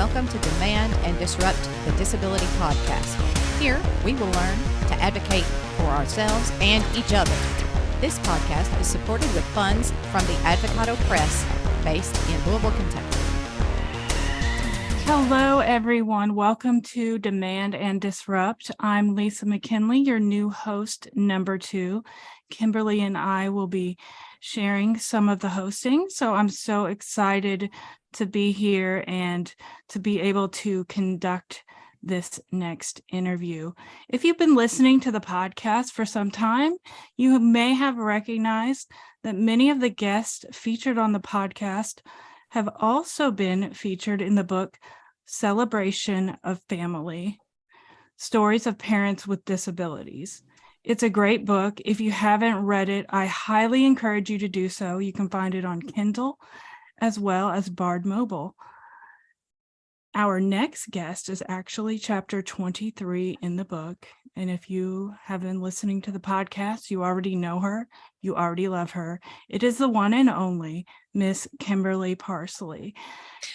welcome to Demand and Disrupt the Disability Podcast. Here, we will learn to advocate for ourselves and each other. This podcast is supported with funds from the Advocado Press, based in Louisville, Kentucky. Hello, everyone. Welcome to Demand and Disrupt. I'm Lisa McKinley, your new host, number 2. Kimberly and I will be sharing some of the hosting. So I'm so excited to be here and to be able to conduct this next interview. If you've been listening to the podcast for some time, you may have recognized that many of the guests featured on the podcast have also been featured in the book Celebration of Family: Stories of Parents with Disabilities. It's a great book. If you haven't read it, I highly encourage you to do so. You can find it on Kindle as well as Bard Mobile. Our next guest is actually chapter 23 in the book. And if you have been listening to the podcast, you already know her. You already love her. It is the one and only Miss Kimberly Parsley.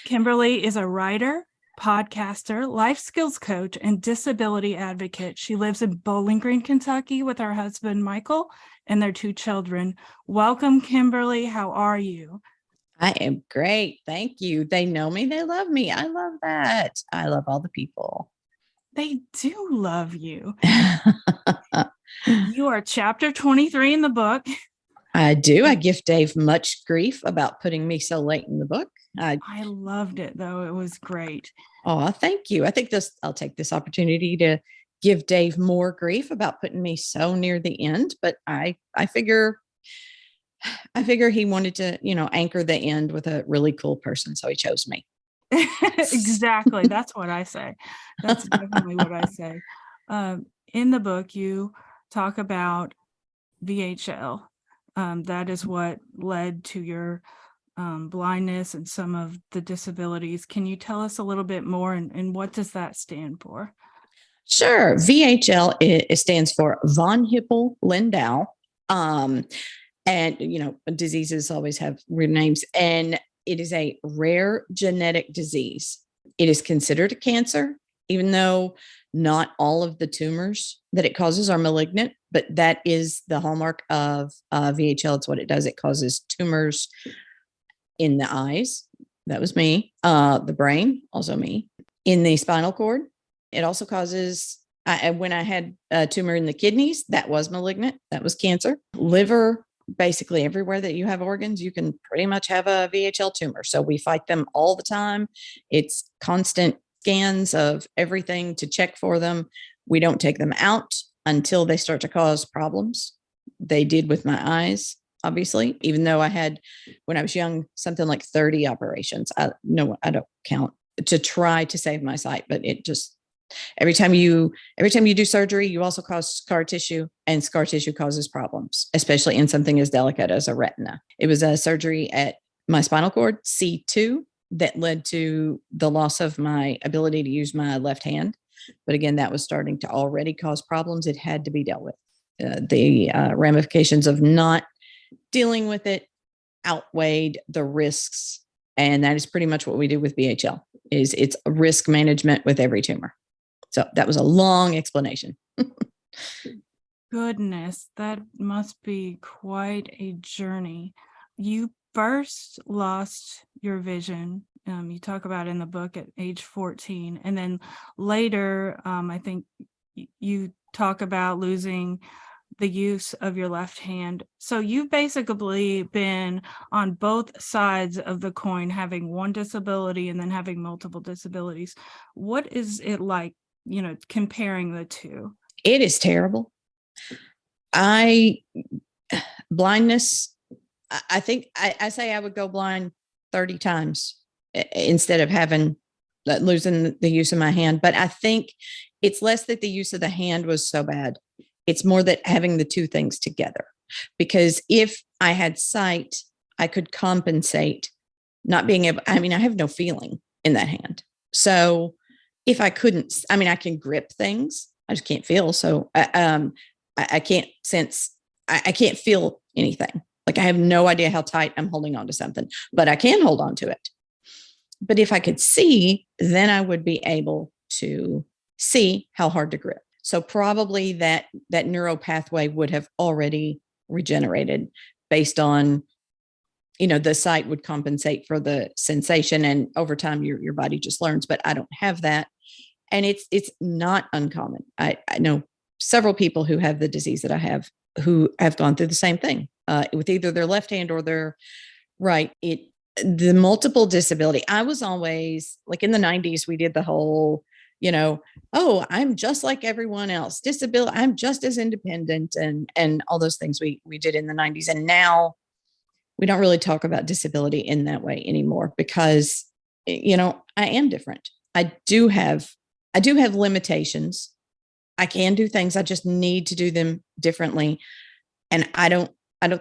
Kimberly is a writer, podcaster, life skills coach, and disability advocate. She lives in Bowling Green, Kentucky with her husband, Michael, and their 2 children. Welcome, Kimberly. How are you? I am great. Thank you. They know me. They love me. I love that. I love all the people. They do love you. You are chapter 23 in the book. I do. I give Dave much grief about putting me so late in the book. I loved it, though. It was great. Oh, thank you. I think I'll take this opportunity to give Dave more grief about putting me so near the end, but I figure he wanted to, anchor the end with a really cool person. So he chose me. Exactly. That's what I say. That's definitely what I say. In the book, you talk about VHL. That is what led to your blindness and some of the disabilities. Can you tell us a little bit more, and what does that stand for? Sure. VHL, it stands for von Hippel-Lindau. And, diseases always have weird names, and it is a rare genetic disease. It is considered a cancer, even though not all of the tumors that it causes are malignant, but that is the hallmark of VHL. It's what it does. It causes tumors in the eyes. That was me. The brain, also me. In the spinal cord, it also causes, when I had a tumor in the kidneys, that was malignant. That was cancer. Liver. Basically everywhere that you have organs, you can pretty much have a VHL tumor. So we fight them all the time. It's constant scans of everything to check for them. We don't take them out until they start to cause problems. They did with my eyes, obviously, even though I had, when I was young, something like 30 operations. I don't count, to try to save my sight, but it just, every time you do surgery, you also cause scar tissue, and scar tissue causes problems, especially in something as delicate as a retina. It was a surgery at my spinal cord, C2, that led to the loss of my ability to use my left hand. But again, that was starting to already cause problems. It had to be dealt with. The ramifications of not dealing with it outweighed the risks. And that is pretty much what we do with VHL. It's risk management with every tumor. So that was a long explanation. Goodness, that must be quite a journey. You first lost your vision. You talk about in the book at age 14. And then later, I think you talk about losing the use of your left hand. So you've basically been on both sides of the coin, having one disability and then having multiple disabilities. What is it like, comparing the two? It is terrible. Blindness, I think I say I would go blind 30 times instead of losing the use of my hand. But I think it's less that the use of the hand was so bad. It's more that having the two things together, because if I had sight, I could compensate not being able, I have no feeling in that hand. So if I couldn't, I can grip things. I just can't feel. So I can't sense, I can't feel anything. Like I have no idea how tight I'm holding on to something, but I can hold on to it. But if I could see, then I would be able to see how hard to grip. So probably that neural pathway would have already regenerated based on, the sight would compensate for the sensation, and over time your body just learns. But I don't have that. And it's not uncommon. I know several people who have the disease that I have who have gone through the same thing with either their left hand or their right. The multiple disability. I was always like in the 90s, we did the whole, oh, I'm just like everyone else. Disability, I'm just as independent and all those things we did in the 90s. And now we don't really talk about disability in that way anymore because, I am different. I do have limitations. I can do things. I just need to do them differently. And I don't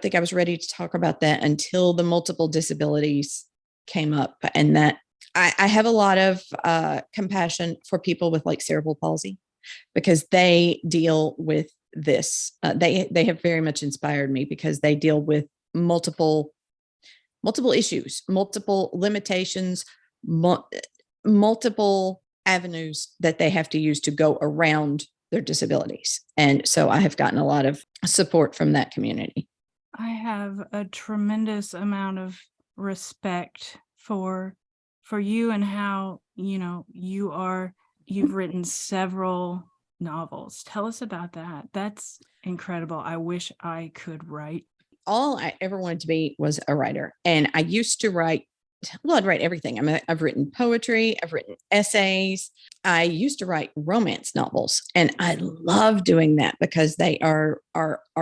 think I was ready to talk about that until the multiple disabilities came up, and that I have a lot of compassion for people with like cerebral palsy because they deal with this. They have very much inspired me because they deal with multiple issues, multiple limitations, multiple avenues that they have to use to go around their disabilities. And so I have gotten a lot of support from that community. I have a tremendous amount of respect for you and how, you've written several novels. Tell us about that. That's incredible. I wish I could write. All I ever wanted to be was a writer. And I used to write, I'd write everything. I've written poetry, I've written essays. I used to write romance novels, and I love doing that because they are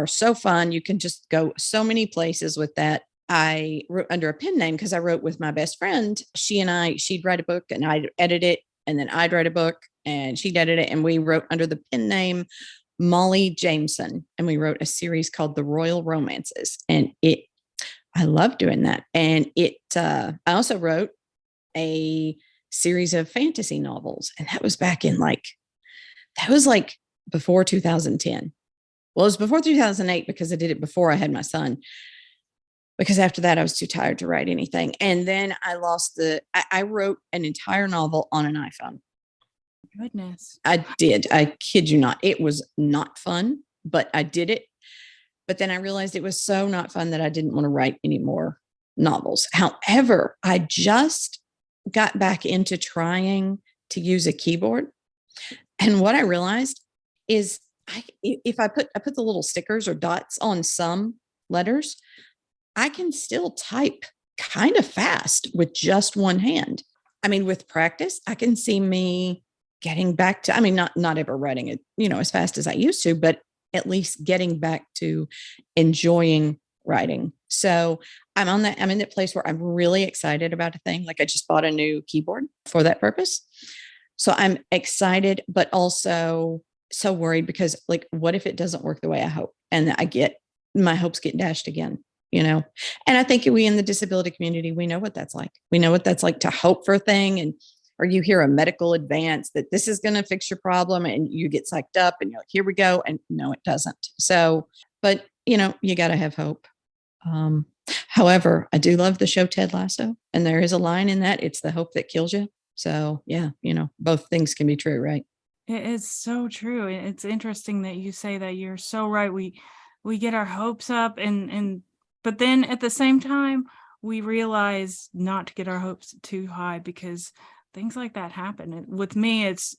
so fun. You can just go so many places with that. I wrote under a pen name because I wrote with my best friend. She'd write a book and I'd edit it, and then I'd write a book and she'd edit it. And we wrote under the pen name Molly Jameson, and we wrote a series called The Royal Romances. And I love doing that. And I also wrote a series of fantasy novels, and that was back in before 2010. Well, it was before 2008 because I did it before I had my son, because after that I was too tired to write anything. And then I wrote an entire novel on an iPhone. Goodness. I did. I kid you not. It was not fun, but I did it. But then I realized it was so not fun that I didn't want to write any more novels. However, I just got back into trying to use a keyboard. And what I realized is if I put the little stickers or dots on some letters, I can still type kind of fast with just one hand. I mean, with practice, I can see me getting back to, not ever writing it, as fast as I used to, but at least getting back to enjoying writing. So I'm in that place where I'm really excited about a thing. Like I just bought a new keyboard for that purpose. So I'm excited, but also so worried because like, what if it doesn't work the way I hope? And my hopes get dashed again, And I think we in the disability community, we know what that's like. We know what that's like to hope for a thing, or you hear a medical advance that this is going to fix your problem and you get psyched up and you're like, here we go. And no, it doesn't. So, but you got to have hope. However, I do love the show Ted Lasso, and there is a line in that, it's the hope that kills you. So yeah, both things can be true, right? It is so true. It's interesting that you say that. You're so right. We get our hopes up but then at the same time, we realize not to get our hopes too high because things like that happen. And with me, it's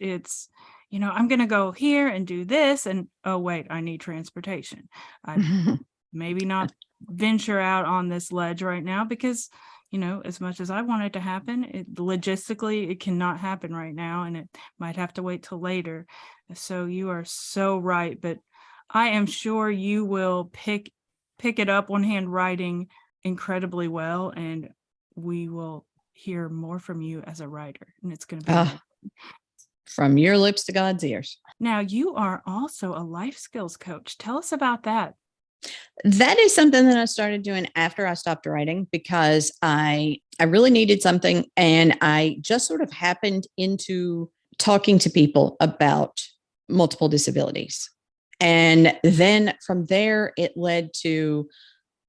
I'm going to go here and do this. And, oh, wait, I need transportation. I maybe not venture out on this ledge right now because, as much as I want it to happen, logistically, it cannot happen right now. And it might have to wait till later. So you are so right. But I am sure you will pick it up on hand writing incredibly well. And we will hear more from you as a writer, and it's going to be from your lips to God's ears. Now, you are also a life skills coach. Tell us about that. That is something that I started doing after I stopped writing because I really needed something, and I just sort of happened into talking to people about multiple disabilities. And then from there, it led to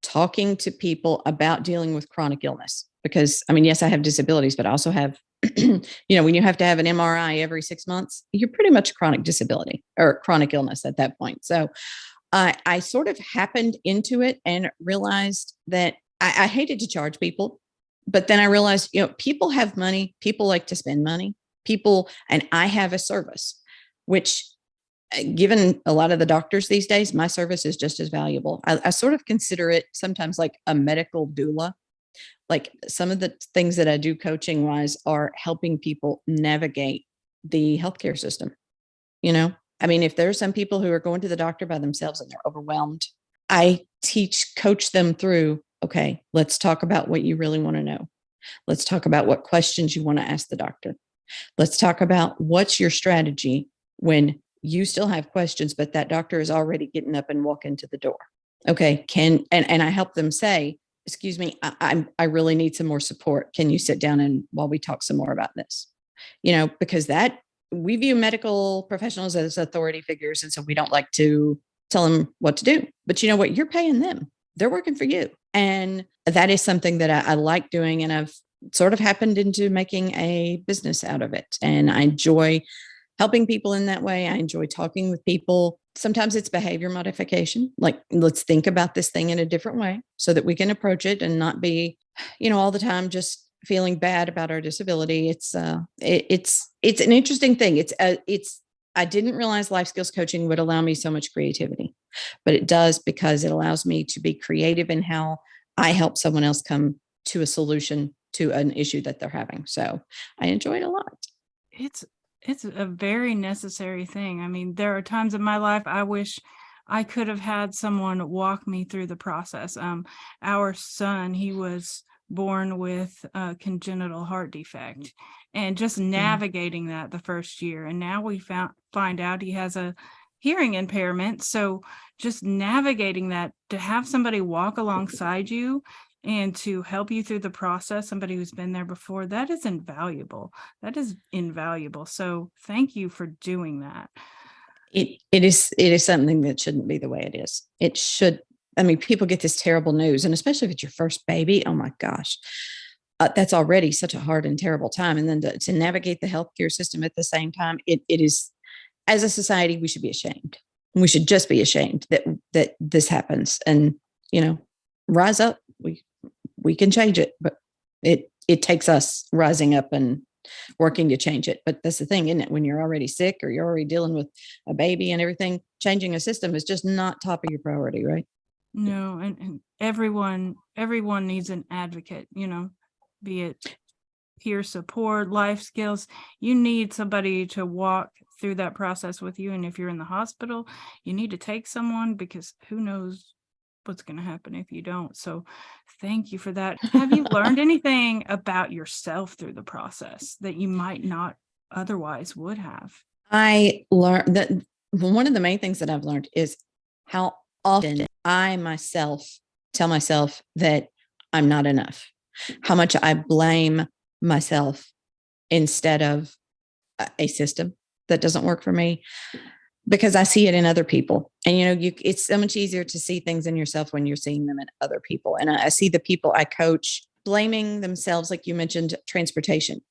talking to people about dealing with chronic illness. Because, I mean, yes, I have disabilities, but I also have, when you have to have an MRI every 6 months, you're pretty much chronic disability or chronic illness at that point. So I sort of happened into it and realized that I hated to charge people. But then I realized, people have money. People like to spend money. And I have a service, which given a lot of the doctors these days, my service is just as valuable. I sort of consider it sometimes like a medical doula. Like some of the things that I do coaching wise are helping people navigate the healthcare system. I mean, if there's some people who are going to the doctor by themselves and they're overwhelmed, I coach them through, okay, let's talk about what you really want to know. Let's talk about what questions you want to ask the doctor. Let's talk about what's your strategy when you still have questions, but that doctor is already getting up and walking to the door. Okay, and I help them say, excuse me, I really need some more support. Can you sit down and while we talk some more about this? Because that we view medical professionals as authority figures. And so we don't like to tell them what to do. But you know what? You're paying them. They're working for you. And that is something that I like doing. And I've sort of happened into making a business out of it. And I enjoy helping people in that way. I enjoy talking with people. Sometimes it's behavior modification. Like, let's think about this thing in a different way so that we can approach it and not be, all the time just feeling bad about our disability. It's an interesting thing. I didn't realize life skills coaching would allow me so much creativity, but it does because it allows me to be creative in how I help someone else come to a solution to an issue that they're having. So I enjoy it a lot. It's a very necessary thing. I mean, there are times in my life I wish I could have had someone walk me through the process. Our son, he was born with a congenital heart defect, and just navigating that the first year. And now we find out he has a hearing impairment. So just navigating that, to have somebody walk alongside you and to help you through the process, somebody who's been there before, that is invaluable. That is invaluable. So thank you for doing that. It is something that shouldn't be the way it is. It should. I mean, people get this terrible news, and especially if it's your first baby, oh my gosh, that's already such a hard and terrible time. And then to navigate the healthcare system at the same time, it is, as a society, we should be ashamed. We should just be ashamed that this happens. And, rise up. We can change it, but it takes us rising up and working to change it. But that's the thing, isn't it? When you're already sick or you're already dealing with a baby and everything, changing a system is just not top of your priority, right? No, and everyone needs an advocate, be it peer support, life skills. You need somebody to walk through that process with you. And if you're in the hospital, you need to take someone, because who knows what's going to happen if you don't. So thank you for that. Have you learned anything about yourself through the process that you might not otherwise would have? I learned that one of the main things that I've learned is how often I myself tell myself that I'm not enough, how much I blame myself instead of a system that doesn't work for me, because I see it in other people. And, it's so much easier to see things in yourself when you're seeing them in other people. And I see the people I coach blaming themselves, like you mentioned, transportation.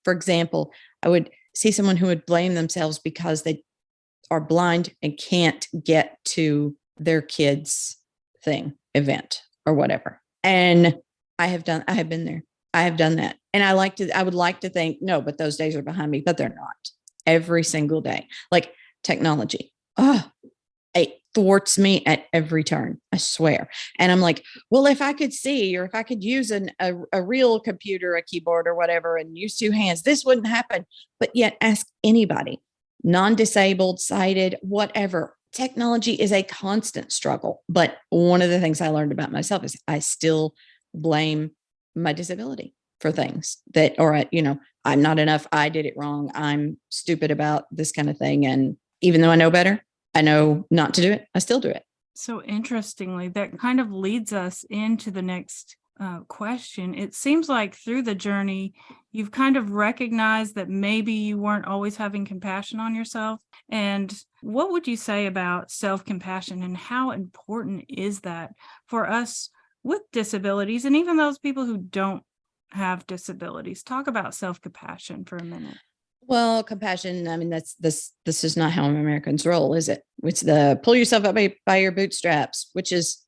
For example, I would see someone who would blame themselves because they are blind and can't get to their kids' event or whatever. And I have been there. I have done that. And I would like to think, no, but those days are behind me, but they're not. Every single day. Like technology. It thwarts me at every turn, I swear. And I'm like, well, if I could see, or if I could use a real computer, a keyboard or whatever, and use two hands, this wouldn't happen. But yet ask anybody, non-disabled, sighted, whatever. Technology is a constant struggle. But one of the things I learned about myself is I still blame my disability for things that, I'm not enough. I did it wrong. I'm stupid about this kind of thing. And even though I know better, I know not to do it, I still do it. So interestingly, that kind of leads us into the next question. It seems like through the journey, you've kind of recognized that maybe you weren't always having compassion on yourself. And what would you say about self-compassion, and how important is that for us with disabilities, and even those people who don't have disabilities? Talk about self-compassion for a minute. Well, compassion, I mean, this is not how Americans roll, is it? It's the pull yourself up by your bootstraps, which is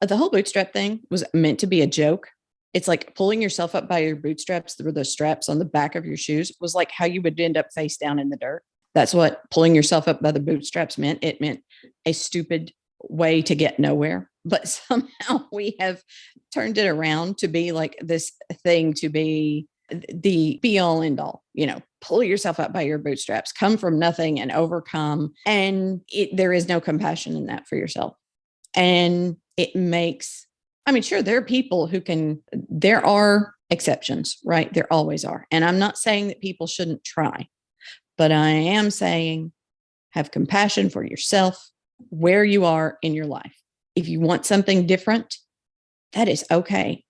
the whole bootstrap thing was meant to be a joke. It's like pulling yourself up by your bootstraps through the straps on the back of your shoes was like how you would end up face down in the dirt. That's what pulling yourself up by the bootstraps meant. It meant a stupid way to get nowhere. But somehow we have turned it around to be like this thing, to be the be all end all, pull yourself up by your bootstraps, come from nothing and overcome. And there is no compassion in that for yourself. And it makes, sure, there are people there are exceptions, right? There always are. And I'm not saying that people shouldn't try, but I am saying have compassion for yourself where you are in your life. If you want something different, that is okay.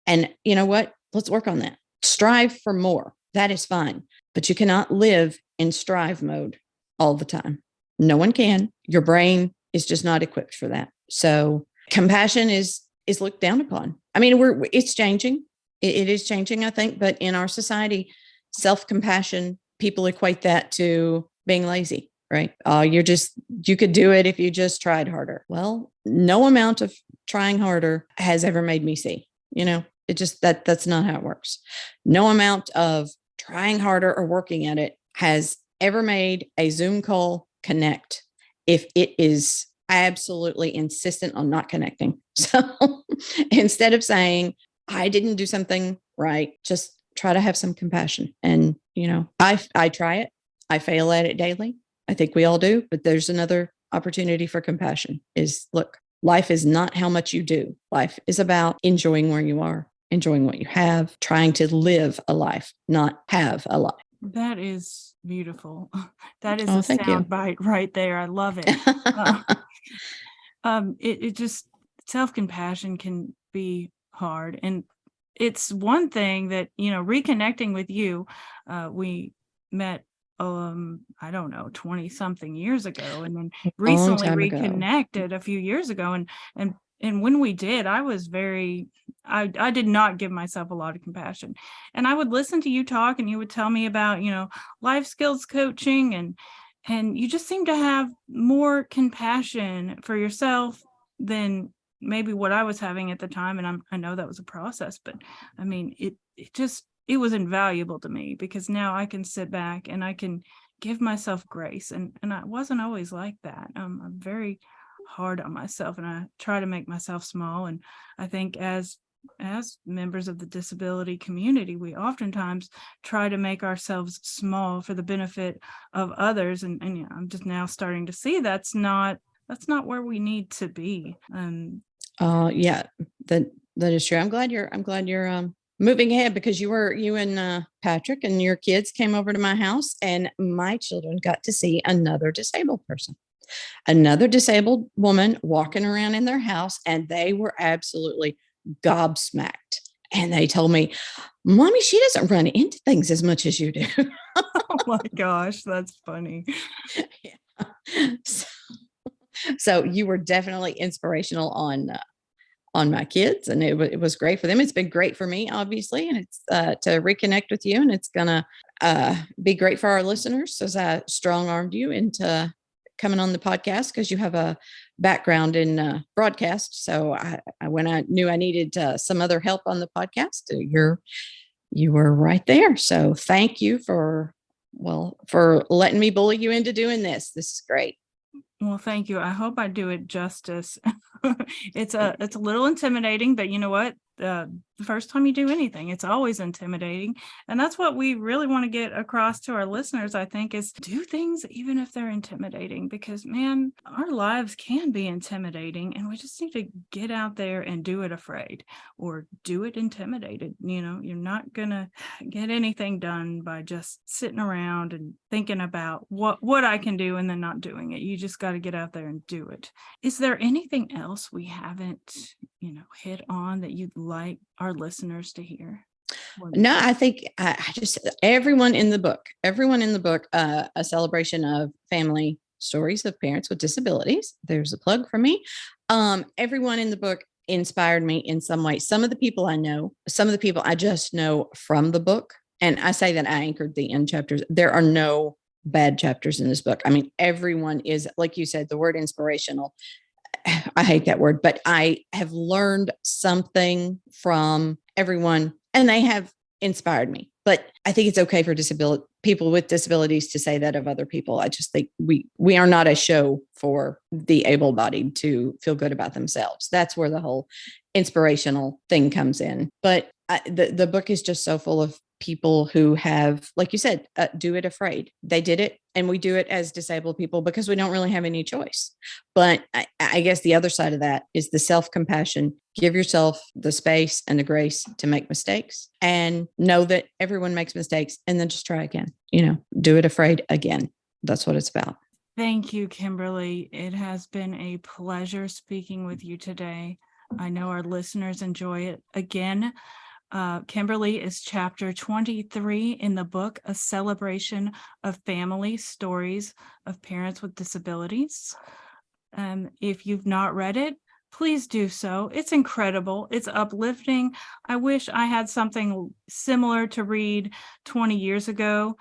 And you know what? Let's work on that. Strive for more. That is fine. But you cannot live in strive mode all the time. No one can. Your brain is just not equipped for that. So compassion is looked down upon. It's changing. It is changing, I think. But in our society, self-compassion, people equate that to being lazy, right? You could do it if you just tried harder. Well, no amount of trying harder has ever made me see, it just, that's not how it works. No amount of trying harder or working at it has ever made a Zoom call connect if it is absolutely insistent on not connecting. So instead of saying, I didn't do something right, just try to have some compassion. And, I try it. I fail at it daily. I think we all do, but there's another opportunity for compassion look, life is not how much you do. Life is about enjoying where you are, enjoying what you have, trying to live a life, not have a life. That is beautiful. That is Oh, a thank you. sound bite right there. I love it. It just, self-compassion can be hard. And it's one thing that, reconnecting with you, we met, I don't know, 20 something years ago, and then recently reconnected a few years ago. And when we did, I was I did not give myself a lot of compassion. And I would listen to you talk, and you would tell me about, life skills coaching, and you just seem to have more compassion for yourself than maybe what I was having at the time. And I know that was a process, but it was invaluable to me, because now I can sit back and I can give myself grace. And I wasn't always like that. I'm very hard on myself, and I try to make myself small. And I think as members of the disability community, we oftentimes try to make ourselves small for the benefit of others. And I'm just now starting to see that's not where we need to be. Yeah, that is true. I'm glad you're moving ahead, because you and Patrick and your kids came over to my house, and my children got to see another disabled person, another disabled woman walking around in their house, and they were absolutely gobsmacked. And they told me, Mommy, she doesn't run into things as much as you do. Oh my gosh, that's funny. Yeah. So you were definitely inspirational on my kids, and it was great for them. It's been great for me, obviously, and it's to reconnect with you, and it's gonna be great for our listeners, as I strong-armed you into coming on the podcast, because you have a background in broadcast. So when I knew I needed some other help on the podcast, you were right there. So thank you for letting me bully you into doing this. This is great. Well, thank you. I hope I do it justice. It's a little intimidating, but you know what? The first time you do anything, it's always intimidating. And that's what we really want to get across to our listeners, I think, is do things even if they're intimidating, because man, our lives can be intimidating, and we just need to get out there and do it afraid, or do it intimidated. You're not going to get anything done by just sitting around and thinking about what I can do and then not doing it. You just got to get out there and do it. Is there anything else we haven't, hit on that you'd like our listeners to hear? No, I think I just everyone in the book, a celebration of family stories of parents with disabilities. There's a plug for me. Everyone in the book inspired me in some way. Some of the people I know, some of the people I just know from the book. And I say that I anchored the end chapters. There are no bad chapters in this book. I mean, everyone is, like you said, the word inspirational. I hate that word, but I have learned something from everyone and they have inspired me. But I think it's okay for people with disabilities to say that of other people. I just think we are not a show for the able-bodied to feel good about themselves. That's where the whole inspirational thing comes in. But the book is just so full of people who have, like you said, do it afraid. They did it, and we do it as disabled people because we don't really have any choice. But I guess the other side of that is the self-compassion. Give yourself the space and the grace to make mistakes and know that everyone makes mistakes, and then just try again. Do it afraid again. That's what it's about. Thank you, Kimberly. It has been a pleasure speaking with you today. I know our listeners enjoy it. Again, Kimberly is chapter 23 in the book, A Celebration of Family Stories of Parents with Disabilities. If you've not read it, please do so. It's incredible. It's uplifting. I wish I had something similar to read 20 years ago.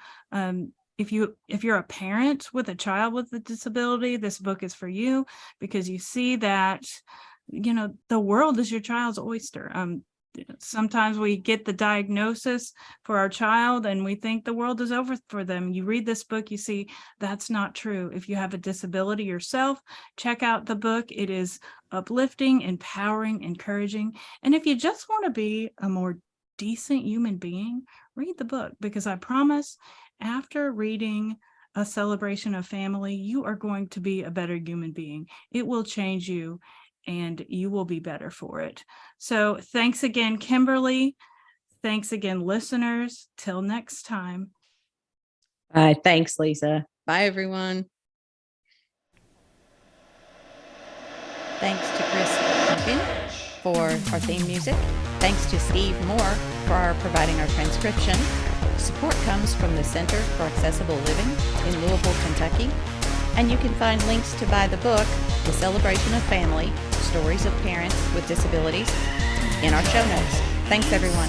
If you're a parent with a child with a disability, this book is for you, because you see that, the world is your child's oyster. Sometimes we get the diagnosis for our child and we think the world is over for them. You read this book, you see that's not true. If you have a disability yourself, check out the book. It is uplifting, empowering, encouraging. And if you just want to be a more decent human being, read the book, because I promise after reading A Celebration of Family, you are going to be a better human being. It will change you, and you will be better for it. So thanks again, Kimberly. Thanks again, listeners. Till next time. Bye. Thanks, Lisa. Bye, everyone. Thanks to Chris Duncan for our theme music. Thanks to Steve Moore for providing our transcription. Support comes from the Center for Accessible Living in Louisville, Kentucky. And you can find links to buy the book, The Celebration of Family, Stories of Parents with Disabilities, in our show notes. Thanks, everyone.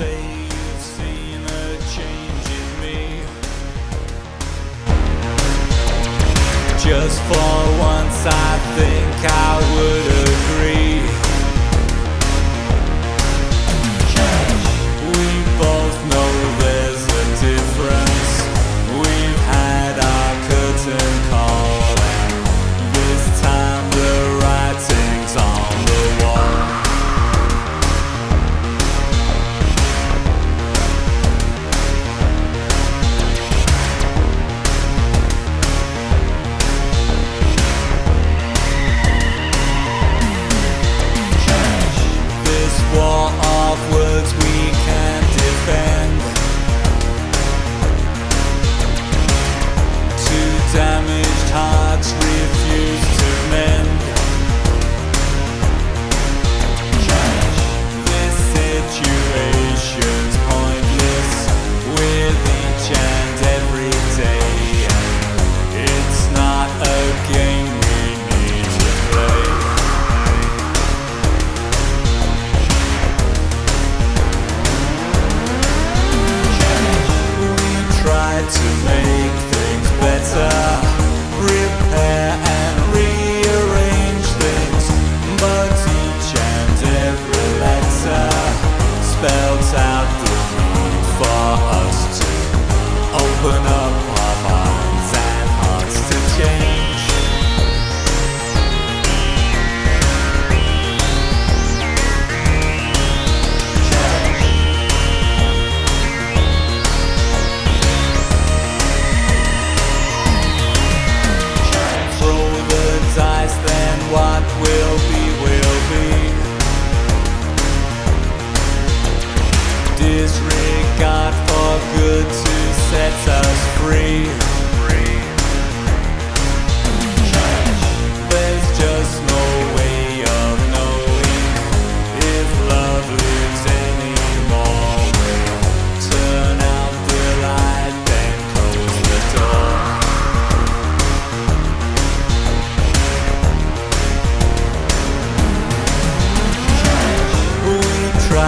Just for once, I think I would agree. We both know there's a difference. We've had our curtain call. This time the writing's on the wall.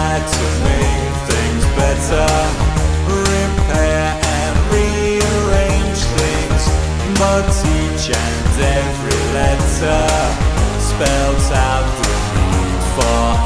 tried to make things better, repair and rearrange things, but each and every letter spells out the need for